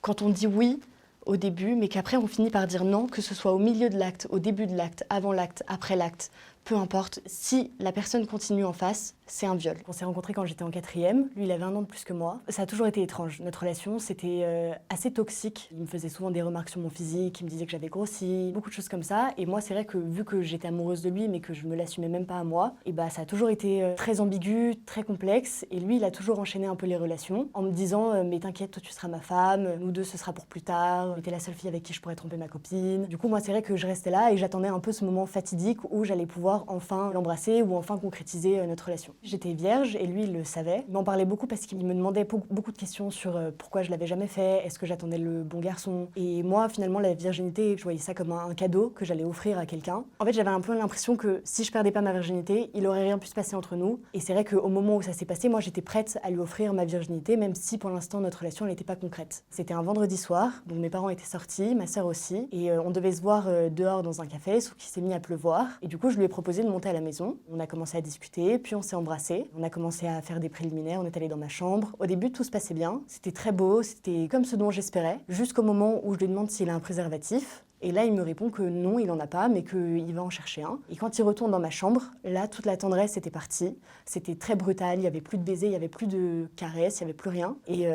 quand on dit oui au début, mais qu'après on finit par dire non, que ce soit au milieu de l'acte, au début de l'acte, avant l'acte, après l'acte, peu importe, si la personne continue en face, c'est un viol. On s'est rencontrés quand j'étais en 4e, lui il avait 1 an de plus que moi. Ça a toujours été étrange, notre relation, c'était assez toxique. Il me faisait souvent des remarques sur mon physique, il me disait que j'avais grossi, beaucoup de choses comme ça. Et moi c'est vrai que vu que j'étais amoureuse de lui mais que je me l'assumais même pas à moi, et bah ça a toujours été très ambigu, très complexe. Et lui il a toujours enchaîné un peu les relations en me disant mais t'inquiète, toi tu seras ma femme, nous deux ce sera pour plus tard, t'es la seule fille avec qui je pourrais tromper ma copine. Du coup moi c'est vrai que je restais là et j'attendais un peu ce moment fatidique où j'allais pouvoir enfin l'embrasser ou enfin concrétiser notre relation. J'étais vierge et lui il le savait. Il m'en parlait beaucoup parce qu'il me demandait beaucoup de questions sur pourquoi je l'avais jamais fait, est-ce que j'attendais le bon garçon. Et moi finalement la virginité, je voyais ça comme un cadeau que j'allais offrir à quelqu'un. En fait j'avais un peu l'impression que si je perdais pas ma virginité, il aurait rien pu se passer entre nous. Et c'est vrai qu'au moment où ça s'est passé, moi j'étais prête à lui offrir ma virginité, même si pour l'instant notre relation n'était pas concrète. C'était un vendredi soir, donc mes parents étaient sortis, ma sœur aussi, et on devait se voir dehors dans un café, sauf qu'il s'est mis à pleuvoir. Et du coup je lui ai proposé de monter à la maison. On a commencé à discuter, puis on s'est embrassés. On a commencé à faire des préliminaires, on est allé dans ma chambre. Au début, tout se passait bien. C'était très beau, c'était comme ce dont j'espérais. Jusqu'au moment où je lui demande s'il a un préservatif. Et là, il me répond que non, il en a pas, mais qu'il va en chercher un. Et quand il retourne dans ma chambre, là, toute la tendresse était partie. C'était très brutal, il y avait plus de baisers, il y avait plus de caresses, il y avait plus rien. Et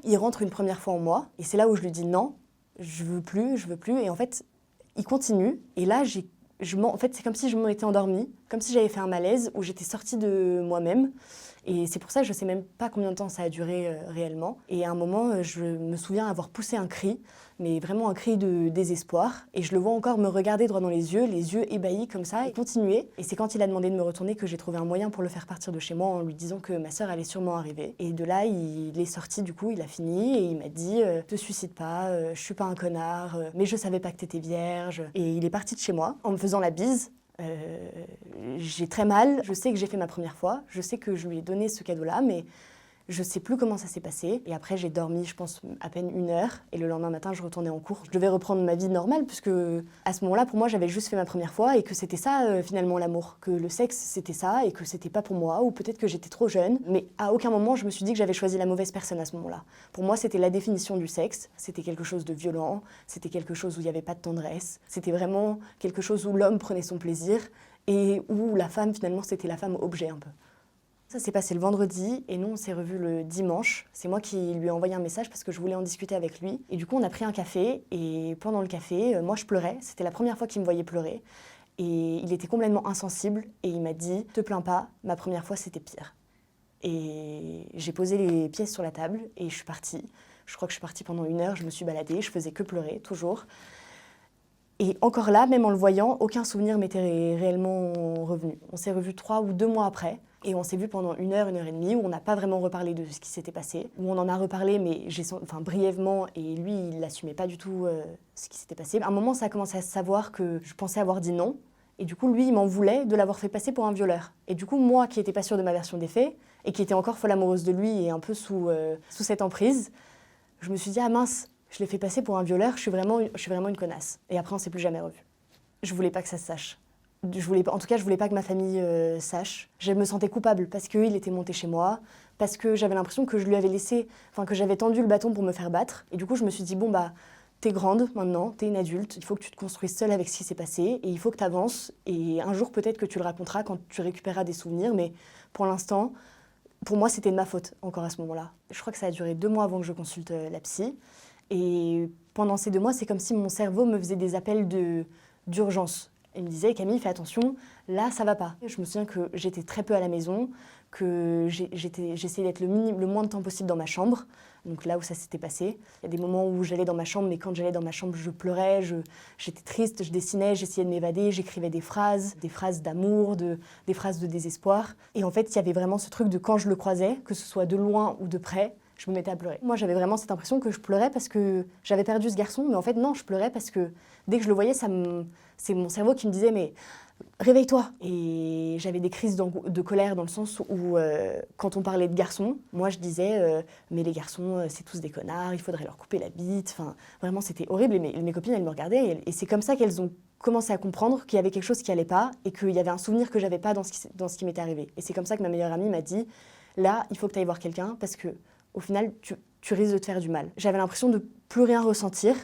il rentre une première fois en moi. Et c'est là où je lui dis non, je veux plus. Et en fait, il continue. Et là, en fait, c'est comme si je m'étais endormie, comme si j'avais fait un malaise où j'étais sortie de moi-même. Et c'est pour ça que je ne sais même pas combien de temps ça a duré réellement. Et à un moment, je me souviens avoir poussé un cri, mais vraiment un cri de désespoir. Et je le vois encore me regarder droit dans les yeux ébahis comme ça, et continuer. Et c'est quand il a demandé de me retourner que j'ai trouvé un moyen pour le faire partir de chez moi en lui disant que ma sœur allait sûrement arriver. Et de là, il est sorti, du coup, il a fini et il m'a dit « Te suicide pas, je suis pas un connard, mais je savais pas que t'étais vierge. » Et il est parti de chez moi en me faisant la bise. J'ai très mal, je sais que j'ai fait ma première fois, je sais que je lui ai donné ce cadeau-là, mais je sais plus comment ça s'est passé. Et après, j'ai dormi, je pense, à peine 1 heure. Et le lendemain matin, je retournais en cours. Je devais reprendre ma vie normale, puisque à ce moment-là, pour moi, j'avais juste fait ma première fois et que c'était ça, finalement, l'amour. Que le sexe, c'était ça et que c'était pas pour moi, ou peut-être que j'étais trop jeune. Mais à aucun moment, je me suis dit que j'avais choisi la mauvaise personne à ce moment-là. Pour moi, c'était la définition du sexe. C'était quelque chose de violent, c'était quelque chose où il n'y avait pas de tendresse. C'était vraiment quelque chose où l'homme prenait son plaisir et où la femme, finalement, c'était la femme objet un peu. Ça s'est passé le vendredi et nous on s'est revus le dimanche. C'est moi qui lui ai envoyé un message parce que je voulais en discuter avec lui. Et du coup on a pris un café et pendant le café, moi je pleurais. C'était la première fois qu'il me voyait pleurer. Et il était complètement insensible et il m'a dit « Te plains pas, ma première fois c'était pire ». Et j'ai posé les pièces sur la table et je suis partie. Je crois que je suis partie pendant 1 heure, je me suis baladée, je faisais que pleurer, toujours. Et encore là, même en le voyant, aucun souvenir m'était réellement revenu. On s'est revus 3 ou 2 mois après. Et on s'est vu pendant 1 heure, 1 heure et demie, où on n'a pas vraiment reparlé de ce qui s'était passé. Où on en a reparlé, mais brièvement, et lui, il n'assumait pas du tout ce qui s'était passé. À un moment, ça a commencé à se savoir que je pensais avoir dit non. Et du coup, lui, il m'en voulait de l'avoir fait passer pour un violeur. Et du coup, moi, qui n'étais pas sûre de ma version des faits, et qui était encore folle amoureuse de lui et un peu sous cette emprise, je me suis dit « Ah mince, je l'ai fait passer pour un violeur, je suis vraiment une connasse. » Et après, on ne s'est plus jamais revus. Je voulais pas que ça se sache. En tout cas, je voulais pas que ma famille sache. Je me sentais coupable parce qu'il était monté chez moi, parce que j'avais l'impression que je lui avais que j'avais tendu le bâton pour me faire battre. Et du coup, je me suis dit, bon bah, t'es grande maintenant, t'es une adulte, il faut que tu te construises seule avec ce qui s'est passé, et il faut que t'avances, et un jour peut-être que tu le raconteras quand tu récupéreras des souvenirs, mais pour l'instant, pour moi, c'était de ma faute, encore à ce moment-là. Je crois que ça a duré 2 mois avant que je consulte la psy, et pendant ces 2 mois, c'est comme si mon cerveau me faisait des appels d'urgence. Il me disait « Camille, fais attention, là, ça va pas ». Je me souviens que j'étais très peu à la maison, que j'essayais d'être le moins de temps possible dans ma chambre, donc là où ça s'était passé. Il y a des moments où j'allais dans ma chambre, mais quand j'allais dans ma chambre, je pleurais, j'étais triste, je dessinais, j'essayais de m'évader, j'écrivais des phrases d'amour, des phrases de désespoir. Et en fait, il y avait vraiment ce truc de quand je le croisais, que ce soit de loin ou de près, je me mettais à pleurer. Moi, j'avais vraiment cette impression que je pleurais parce que j'avais perdu ce garçon, mais en fait, non, je pleurais parce que dès que je le voyais, c'est mon cerveau qui me disait « mais réveille-toi ». Et j'avais des crises de colère dans le sens où, quand on parlait de garçons, moi je disais mais les garçons, c'est tous des connards, il faudrait leur couper la bite ». Enfin, vraiment, c'était horrible. Et mes copines, elles me regardaient et c'est comme ça qu'elles ont commencé à comprendre qu'il y avait quelque chose qui allait pas et qu'il y avait un souvenir que j'avais pas dans ce qui m'était arrivé. Et c'est comme ça que ma meilleure amie m'a dit « là, il faut que tu ailles voir quelqu'un parce que au final, tu tu risques de te faire du mal. J'avais l'impression de plus rien ressentir,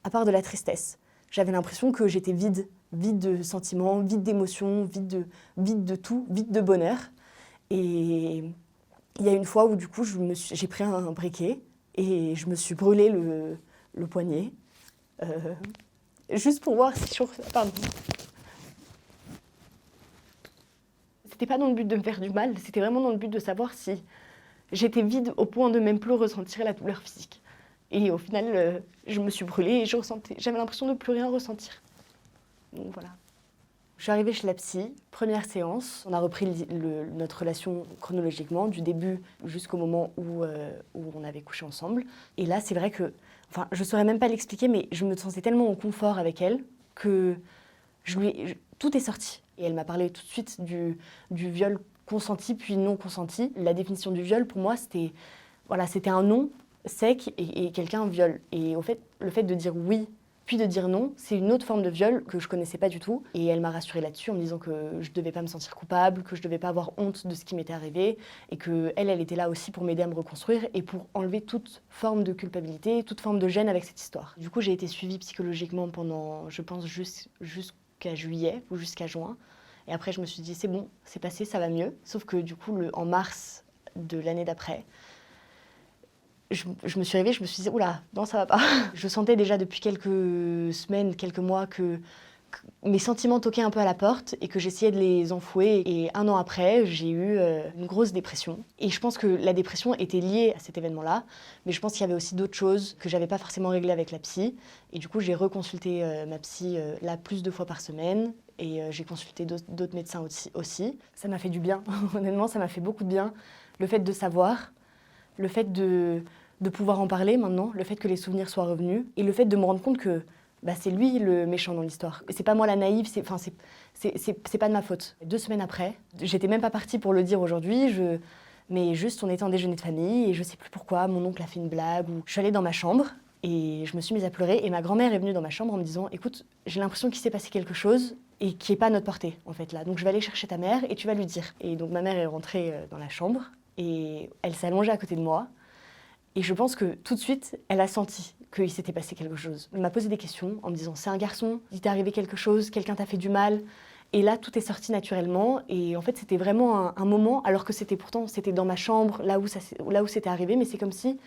à part de la tristesse. J'avais l'impression que j'étais vide, vide de sentiments, vide d'émotions, vide de tout, vide de bonheur. Et il y a une fois où du coup j'ai pris un briquet et je me suis brûlé le poignet, juste pour voir si je... Pardon. C'était pas dans le but de me faire du mal, c'était vraiment dans le but de savoir si j'étais vide au point de même plus ressentir la douleur physique. Et au final, je me suis brûlée et j'avais l'impression de plus rien ressentir. Donc voilà. Je suis arrivée chez la psy, première séance. On a repris notre relation chronologiquement, du début jusqu'au moment où on avait couché ensemble. Et là, c'est vrai que, enfin, je ne saurais même pas l'expliquer, mais je me sentais tellement en confort avec elle que tout est sorti. Et elle m'a parlé tout de suite du viol consenti puis non consenti. La définition du viol, pour moi, c'était un non sec et quelqu'un viole. Et au fait, le fait de dire oui puis de dire non, c'est une autre forme de viol que je connaissais pas du tout. Et elle m'a rassurée là-dessus en me disant que je devais pas me sentir coupable, que je devais pas avoir honte de ce qui m'était arrivé et que elle était là aussi pour m'aider à me reconstruire et pour enlever toute forme de culpabilité, toute forme de gêne avec cette histoire. Du coup, j'ai été suivie psychologiquement pendant, je pense, jusqu'à juillet ou jusqu'à juin. Et après, je me suis dit, c'est bon, c'est passé, ça va mieux. Sauf que du coup, en mars de l'année d'après, je me suis réveillée, je me suis dit, oula, non, ça va pas. Je sentais déjà depuis quelques semaines, quelques mois que mes sentiments toquaient un peu à la porte et que j'essayais de les enfouer. Et 1 an après, j'ai eu une grosse dépression. Et je pense que la dépression était liée à cet événement-là, mais je pense qu'il y avait aussi d'autres choses que j'avais pas forcément réglées avec la psy. Et du coup, j'ai reconsulté ma psy là plus de fois par semaine. Et j'ai consulté d'autres médecins aussi. Ça m'a fait du bien, honnêtement, ça m'a fait beaucoup de bien. Le fait de savoir, le fait de pouvoir en parler maintenant, le fait que les souvenirs soient revenus, et le fait de me rendre compte que c'est lui le méchant dans l'histoire. Et c'est pas moi la naïve, c'est pas de ma faute. 2 semaines après, j'étais même pas partie pour le dire aujourd'hui, mais juste on était en déjeuner de famille, et je sais plus pourquoi, mon oncle a fait une blague, ou je suis allée dans ma chambre, et je me suis mise à pleurer, et ma grand-mère est venue dans ma chambre en me disant « Écoute, j'ai l'impression qu'il s'est passé quelque chose, et qui n'est pas à notre portée, en fait, là. Donc je vais aller chercher ta mère, et tu vas lui dire. » Et donc ma mère est rentrée dans la chambre, et elle s'est allongée à côté de moi, et je pense que tout de suite, elle a senti qu'il s'était passé quelque chose. Elle m'a posé des questions en me disant « C'est un garçon, il t'est arrivé quelque chose, quelqu'un t'a fait du mal ?» Et là, tout est sorti naturellement. Et en fait, c'était vraiment un moment, alors que c'était dans ma chambre, là où c'était arrivé, mais c'est comme si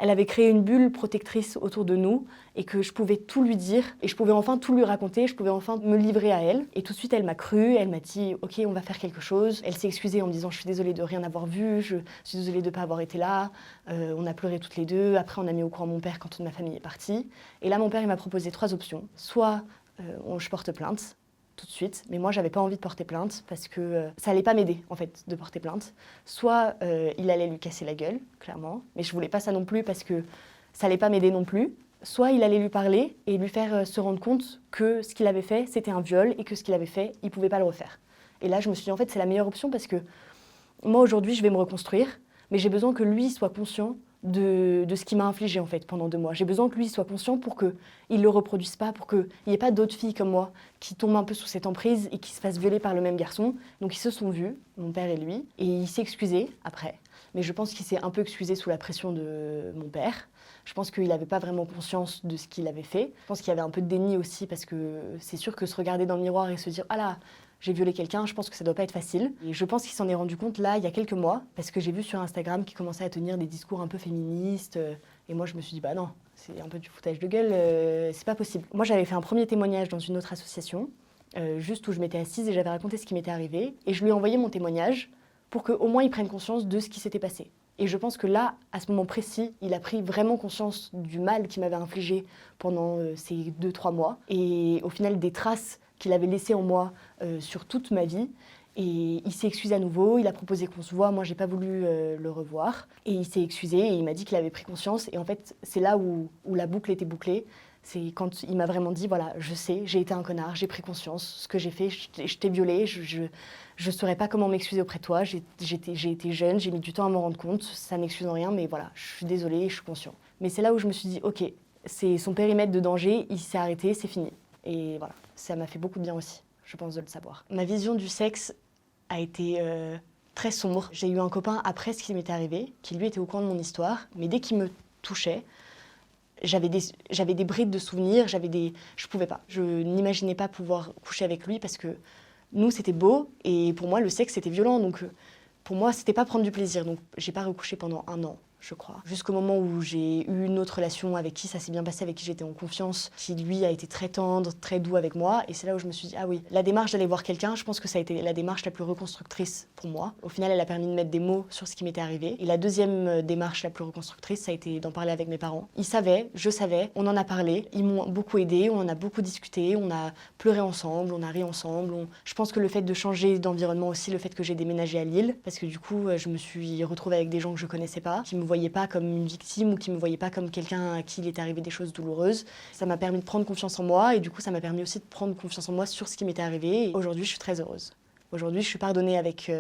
elle avait créé une bulle protectrice autour de nous et que je pouvais tout lui dire et je pouvais enfin tout lui raconter, je pouvais enfin me livrer à elle. Et tout de suite, elle m'a cru, elle m'a dit « Ok, on va faire quelque chose ». Elle s'est excusée en me disant « Je suis désolée de rien avoir vu, je suis désolée de ne pas avoir été là ». On a pleuré toutes les deux. Après, on a mis au courant mon père quand toute ma famille est partie. Et là, mon père, il m'a proposé 3 options. Soit je porte plainte, tout de suite, mais moi j'avais pas envie de porter plainte parce que ça allait pas m'aider en fait de porter plainte. Soit il allait lui casser la gueule, clairement, mais je voulais pas ça non plus parce que ça allait pas m'aider non plus. Soit il allait lui parler et lui faire se rendre compte que ce qu'il avait fait c'était un viol et que ce qu'il avait fait il pouvait pas le refaire. Et là je me suis dit en fait c'est la meilleure option parce que moi aujourd'hui je vais me reconstruire, mais j'ai besoin que lui soit conscient de ce qu'il m'a infligé en fait pendant 2 mois. J'ai besoin que lui soit conscient pour qu'il ne le reproduise pas, pour qu'il n'y ait pas d'autres filles comme moi qui tombent un peu sous cette emprise et qui se fassent violer par le même garçon. Donc ils se sont vus, mon père et lui, et il s'est excusé après. Mais je pense qu'il s'est un peu excusé sous la pression de mon père. Je pense qu'il n'avait pas vraiment conscience de ce qu'il avait fait. Je pense qu'il y avait un peu de déni aussi parce que c'est sûr que se regarder dans le miroir et se dire « Ah là, j'ai violé quelqu'un », je pense que ça doit pas être facile. Et je pense qu'il s'en est rendu compte là, il y a quelques mois, parce que j'ai vu sur Instagram qu'il commençait à tenir des discours un peu féministes. Et moi, je me suis dit, bah non, c'est un peu du foutage de gueule, c'est pas possible. Moi, j'avais fait un premier témoignage dans une autre association, juste où je m'étais assise et j'avais raconté ce qui m'était arrivé. Et je lui ai envoyé mon témoignage pour qu'au moins il prenne conscience de ce qui s'était passé. Et je pense que là, à ce moment précis, il a pris vraiment conscience du mal qu'il m'avait infligé pendant ces 2-3 mois. Et au final, des traces qu'il avait laissées en moi sur toute ma vie. Et il s'est excusé à nouveau, il a proposé qu'on se voit, moi j'ai pas voulu le revoir. Et il s'est excusé et il m'a dit qu'il avait pris conscience. Et en fait, c'est là où la boucle était bouclée. C'est quand il m'a vraiment dit, voilà, je sais, j'ai été un connard, j'ai pris conscience, ce que j'ai fait, je t'ai violé, je saurais pas comment m'excuser auprès de toi, j'ai été jeune, j'ai mis du temps à m'en rendre compte, ça n'excuse en rien, mais voilà, je suis désolée, je suis conscient. Mais c'est là où je me suis dit, ok, c'est son périmètre de danger, il s'est arrêté, c'est fini. Et voilà, ça m'a fait beaucoup de bien aussi, je pense de le savoir. Ma vision du sexe a été très sombre. J'ai eu un copain après ce qui m'était arrivé, qui lui était au courant de mon histoire, mais dès qu'il me touchait, j'avais des brides de souvenirs, je pouvais pas. Je n'imaginais pas pouvoir coucher avec lui parce que nous, c'était beau et pour moi, le sexe, c'était violent. Donc pour moi, c'était pas prendre du plaisir. Donc j'ai pas recouché pendant 1 an, je crois. Jusqu'au moment où j'ai eu une autre relation avec qui ça s'est bien passé, avec qui j'étais en confiance, qui lui a été très tendre, très doux avec moi. Et c'est là où je me suis dit, ah oui, la démarche d'aller voir quelqu'un, je pense que ça a été la démarche la plus reconstructrice pour moi. Au final, elle a permis de mettre des mots sur ce qui m'était arrivé. Et la deuxième démarche la plus reconstructrice, ça a été d'en parler avec mes parents. Ils savaient, je savais, on en a parlé. Ils m'ont beaucoup aidé, on en a beaucoup discuté, on a pleuré ensemble, on a ri ensemble. Je pense que le fait de changer d'environnement aussi, le fait que j'ai déménagé à Lille, parce que du coup, je me suis retrouvée avec des gens que je connaissais pas, qui me voyaient pas comme une victime ou qui me voyaient pas comme quelqu'un à qui il était arrivé des choses douloureuses. Ça m'a permis de prendre confiance en moi et du coup ça m'a permis aussi de prendre confiance en moi sur ce qui m'était arrivé. Et aujourd'hui je suis très heureuse. Aujourd'hui je suis pardonnée avec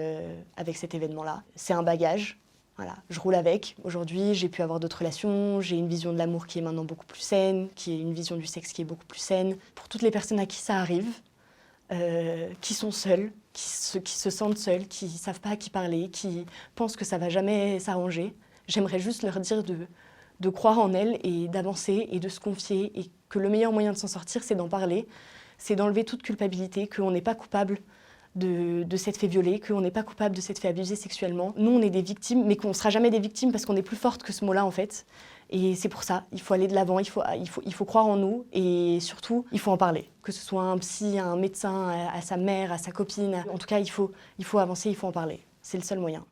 cet événement-là. C'est un bagage. Voilà, je roule avec. Aujourd'hui, j'ai pu avoir d'autres relations, j'ai une vision de l'amour qui est maintenant beaucoup plus saine, qui est une vision du sexe qui est beaucoup plus saine. Pour toutes les personnes à qui ça arrive, qui sont seules, qui se sentent seules, qui ne savent pas à qui parler, qui pensent que ça ne va jamais s'arranger, j'aimerais juste leur dire de croire en elles et d'avancer et de se confier et que le meilleur moyen de s'en sortir, c'est d'en parler, c'est d'enlever toute culpabilité, qu'on n'est pas coupable de s'être fait violer, qu'on n'est pas coupable de s'être fait abuser sexuellement. Nous, on est des victimes, mais qu'on ne sera jamais des victimes parce qu'on est plus forte que ce mot-là, en fait. Et c'est pour ça, il faut aller de l'avant, il faut croire en nous et surtout, il faut en parler. Que ce soit un psy, un médecin, à sa mère, à sa copine. En tout cas, il faut avancer, il faut en parler. C'est le seul moyen.